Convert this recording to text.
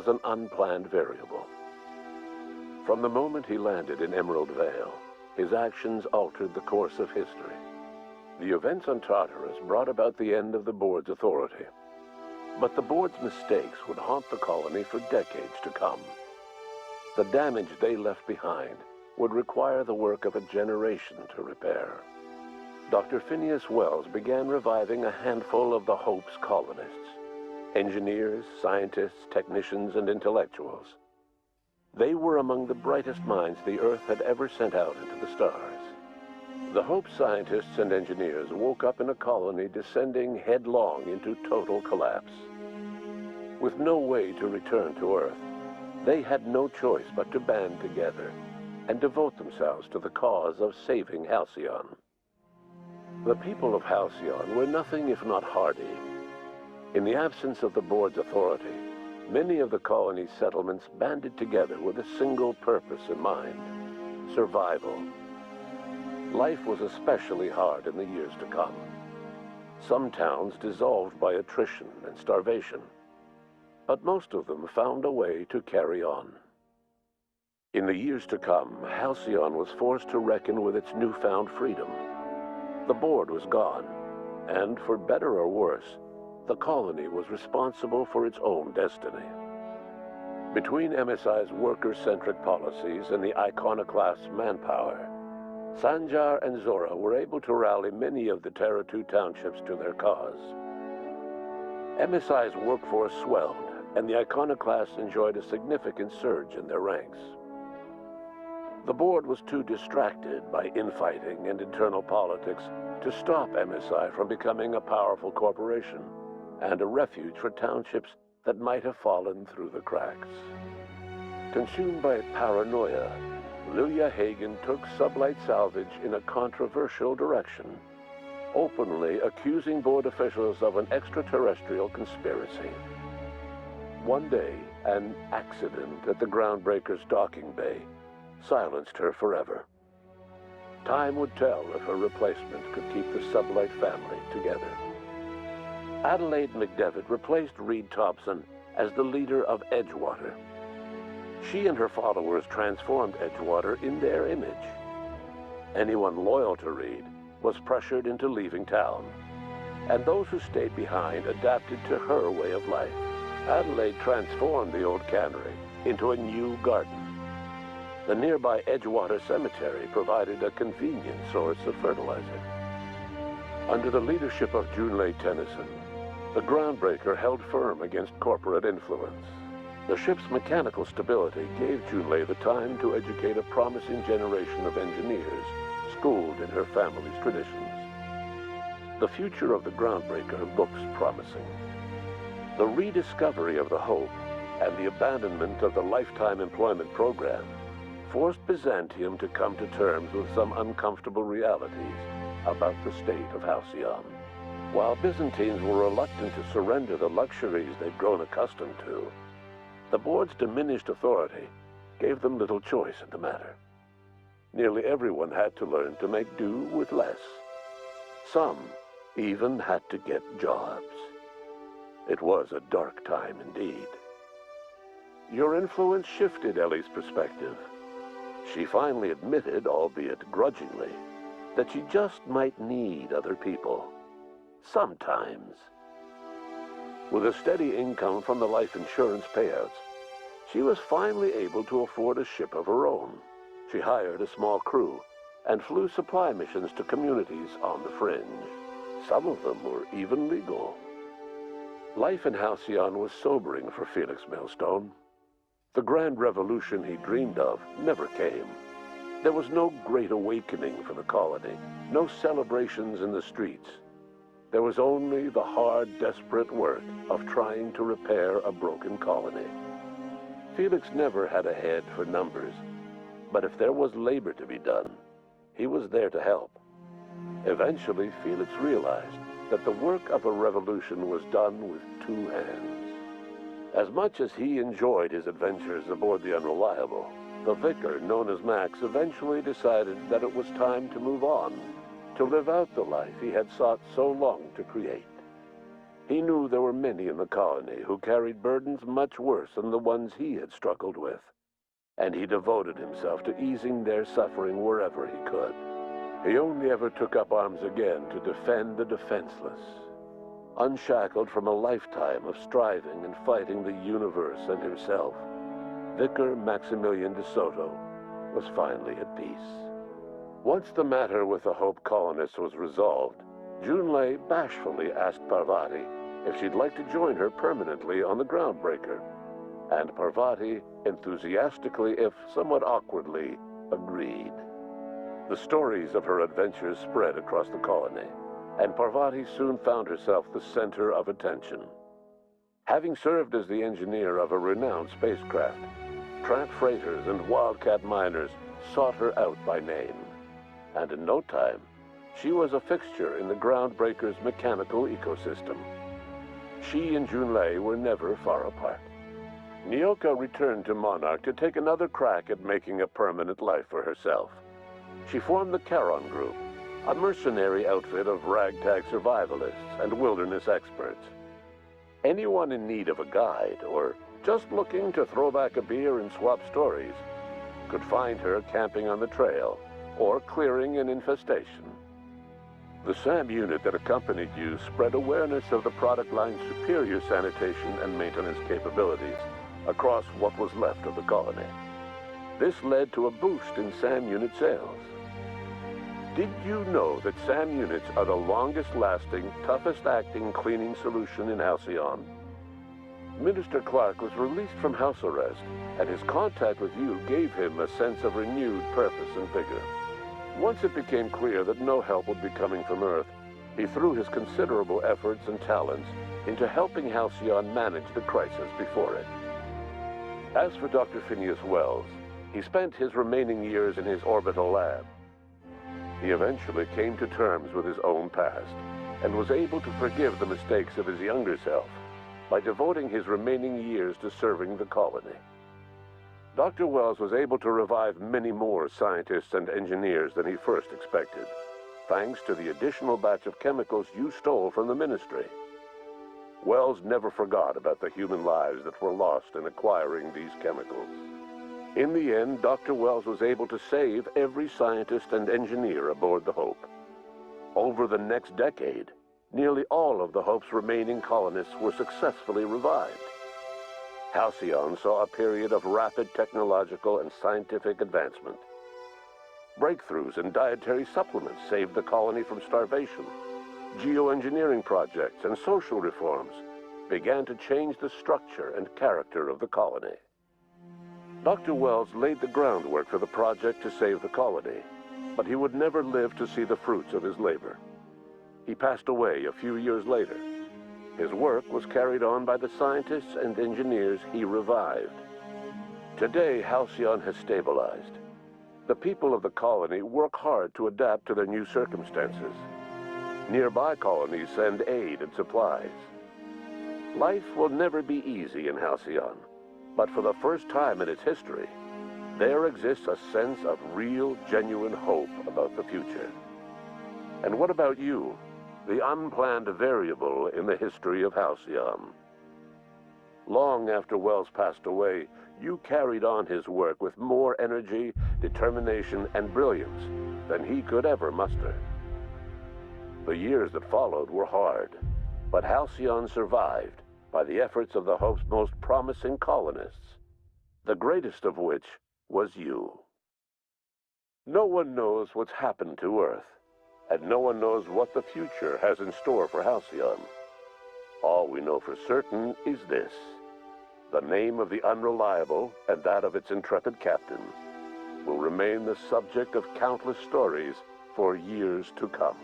was an unplanned variable. From the moment he landed in Emerald Vale, his actions altered the course of history. The events on Tartarus brought about the end of the board's authority. But the board's mistakes would haunt the colony for decades to come. The damage they left behind would require the work of a generation to repair. Dr. Phineas Wells began reviving a handful of the Hope's colonists: engineers, scientists, technicians, and intellectuals. They were among the brightest minds the Earth had ever sent out into the stars. The Hope scientists and engineers woke up in a colony descending headlong into total collapse. With no way to return to Earth, they had no choice but to band together and devote themselves to the cause of saving Halcyon. The people of Halcyon were nothing if not hardy. In the absence of the board's authority, many of the colony's settlements banded together with a single purpose in mind: survival. Life was especially hard in the years to come. Some towns dissolved by attrition and starvation, but most of them found a way to carry on. In the years to come, Halcyon was forced to reckon with its newfound freedom. The board was gone, and for better or worse, the colony was responsible for its own destiny. Between MSI's worker-centric policies and the iconoclast's manpower, Sanjar and Zora were able to rally many of the Terra 2 townships to their cause. MSI's workforce swelled, and the iconoclasts enjoyed a significant surge in their ranks. The board was too distracted by infighting and internal politics to stop MSI from becoming a powerful corporation and a refuge for townships that might have fallen through the cracks. Consumed by paranoia, Lilia Hagen took Sublight Salvage in a controversial direction, openly accusing board officials of an extraterrestrial conspiracy. One day, an accident at the Groundbreaker's docking bay silenced her forever. Time would tell if her replacement could keep the Sublight family together. Adelaide McDevitt replaced Reed Thompson as the leader of Edgewater. She and her followers transformed Edgewater in their image. Anyone loyal to Reed was pressured into leaving town, and those who stayed behind adapted to her way of life. Adelaide transformed the old cannery into a new garden. The nearby Edgewater Cemetery provided a convenient source of fertilizer. Under the leadership of Junlei Tennyson, the Groundbreaker held firm against corporate influence. The ship's mechanical stability gave Junlei the time to educate a promising generation of engineers schooled in her family's traditions. The future of the Groundbreaker looks promising. The rediscovery of the Hope and the abandonment of the lifetime employment program forced Byzantium to come to terms with some uncomfortable realities about the state of Halcyon. While Byzantines were reluctant to surrender the luxuries they'd grown accustomed to, the board's diminished authority gave them little choice in the matter. Nearly everyone had to learn to make do with less. Some even had to get jobs. It was a dark time indeed. Your influence shifted Ellie's perspective. She finally admitted, albeit grudgingly, that she just might need other people. Sometimes. With a steady income from the life insurance payouts, she was finally able to afford a ship of her own. She hired a small crew and flew supply missions to communities on the fringe. Some of them were even legal. Life in Halcyon was sobering for Felix Millstone. The grand revolution he dreamed of never came. There was no great awakening for the colony, no celebrations in the streets. There was only the hard, desperate work of trying to repair a broken colony. Felix never had a head for numbers, but if there was labor to be done, he was there to help. Eventually, Felix realized that the work of a revolution was done with two hands. As much as he enjoyed his adventures aboard the Unreliable, the vicar, known as Max, eventually decided that it was time to move on, to live out the life he had sought so long to create. He knew there were many in the colony who carried burdens much worse than the ones he had struggled with, and he devoted himself to easing their suffering wherever he could. He only ever took up arms again to defend the defenseless. Unshackled from a lifetime of striving and fighting the universe and himself, Vicar Maximilian de Soto was finally at peace. Once the matter with the Hope colonists was resolved, Junlei bashfully asked Parvati if she'd like to join her permanently on the Groundbreaker, and Parvati enthusiastically, if somewhat awkwardly, agreed. The stories of her adventures spread across the colony, and Parvati soon found herself the center of attention. Having served as the engineer of a renowned spacecraft, tramp freighters and wildcat miners sought her out by name, and in no time, she was a fixture in the Groundbreaker's mechanical ecosystem. She and Junlei were never far apart. Nyoka returned to Monarch to take another crack at making a permanent life for herself. She formed the Charon Group, a mercenary outfit of ragtag survivalists and wilderness experts. Anyone in need of a guide, or just looking to throw back a beer and swap stories, could find her camping on the trail or clearing an infestation. The SAM unit that accompanied you spread awareness of the product line's superior sanitation and maintenance capabilities across what was left of the colony. This led to a boost in SAM unit sales. Did you know that SAM units are the longest-lasting, toughest-acting cleaning solution in Halcyon? Minister Clark was released from house arrest, and his contact with you gave him a sense of renewed purpose and vigor. Once it became clear that no help would be coming from Earth, he threw his considerable efforts and talents into helping Halcyon manage the crisis before it. As for Dr. Phineas Wells, he spent his remaining years in his orbital lab. He eventually came to terms with his own past and was able to forgive the mistakes of his younger self by devoting his remaining years to serving the colony. Dr. Wells was able to revive many more scientists and engineers than he first expected, thanks to the additional batch of chemicals you stole from the ministry. Wells never forgot about the human lives that were lost in acquiring these chemicals. In the end, Dr. Wells was able to save every scientist and engineer aboard the Hope. Over the next decade, nearly all of the Hope's remaining colonists were successfully revived. Halcyon saw a period of rapid technological and scientific advancement. Breakthroughs in dietary supplements saved the colony from starvation. Geoengineering projects and social reforms began to change the structure and character of the colony. Dr. Wells laid the groundwork for the project to save the colony, but he would never live to see the fruits of his labor. He passed away a few years later. His work was carried on by the scientists and engineers he revived. Today, Halcyon has stabilized. The people of the colony work hard to adapt to their new circumstances. Nearby colonies send aid and supplies. Life will never be easy in Halcyon, but for the first time in its history, there exists a sense of real, genuine hope about the future. And what about you, the unplanned variable in the history of Halcyon? Long after Wells passed away, you carried on his work with more energy, determination, and brilliance than he could ever muster. The years that followed were hard, but Halcyon survived by the efforts of the Hope's most promising colonists, the greatest of which was you. No one knows what's happened to Earth, and no one knows what the future has in store for Halcyon. All we know for certain is this: the name of the Unreliable and that of its intrepid captain will remain the subject of countless stories for years to come.